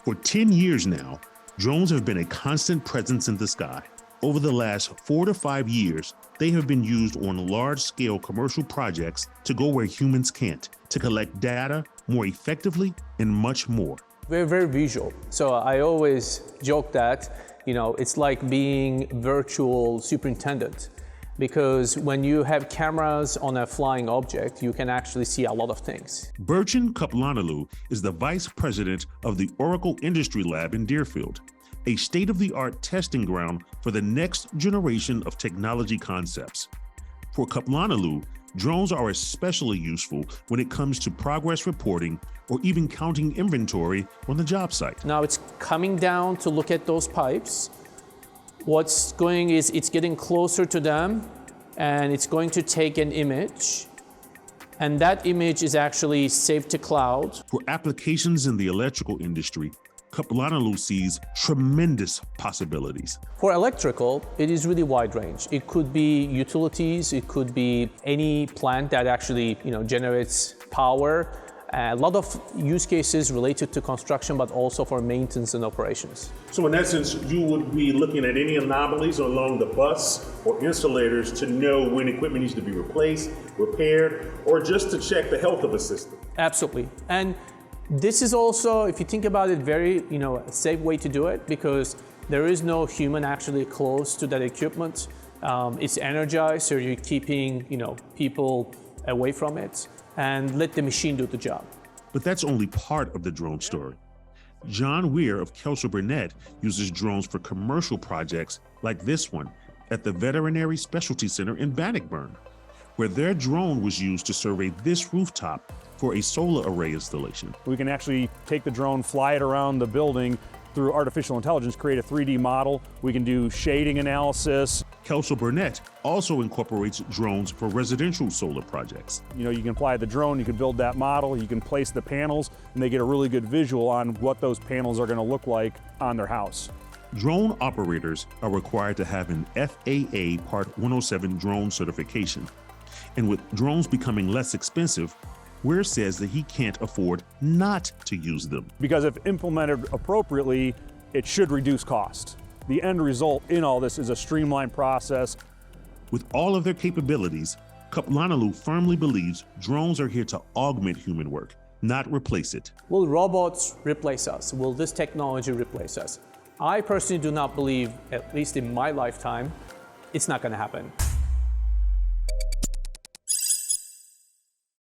For 10 years now, drones have been a constant presence in the sky. Over the last 4 to 5 years, they have been used on large-scale commercial projects to go where humans can't, to collect data more effectively and much more. We're very visual. So I always joke that, it's like being virtual superintendent, because when you have cameras on a flying object, you can actually see a lot of things. Burchin Kaplanalou is the vice president of the Oracle Industry Lab in Deerfield, a state-of-the-art testing ground for the next generation of technology concepts. For Kaplanalou, drones are especially useful when it comes to progress reporting or even counting inventory on the job site. Now it's coming down to look at those pipes. What's going is it's getting closer to them, and it's going to take an image, and that image is actually saved to cloud. For applications in the electrical industry, Kaplanalou sees tremendous possibilities. For electrical, it is really wide range. It could be utilities, it could be any plant that actually generates power. A lot of use cases related to construction, but also for maintenance and operations. So in essence, you would be looking at any anomalies along the bus or insulators to know when equipment needs to be replaced, repaired, or just to check the health of a system. Absolutely. And this is also, if you think about it, very a safe way to do it, because there is no human actually close to that equipment. It's energized, so you're keeping people away from it, and let the machine do the job. But that's only part of the drone story. John Weir of Kelso Burnett uses drones for commercial projects like this one at the Veterinary Specialty Center in Bannockburn, where their drone was used to survey this rooftop for a solar array installation. We can actually take the drone, fly it around the building through artificial intelligence, create a 3D model. We can do shading analysis. Kelso Burnett also incorporates drones for residential solar projects. You can apply the drone, you can build that model, you can place the panels, and they get a really good visual on what those panels are going to look like on their house. Drone operators are required to have an FAA Part 107 drone certification. And with drones becoming less expensive, Weir says that he can't afford not to use them. Because if implemented appropriately, it should reduce cost. The end result in all this is a streamlined process. With all of their capabilities, Kaplanalou firmly believes drones are here to augment human work, not replace it. Will robots replace us? Will this technology replace us? I personally do not believe, at least in my lifetime, it's not going to happen.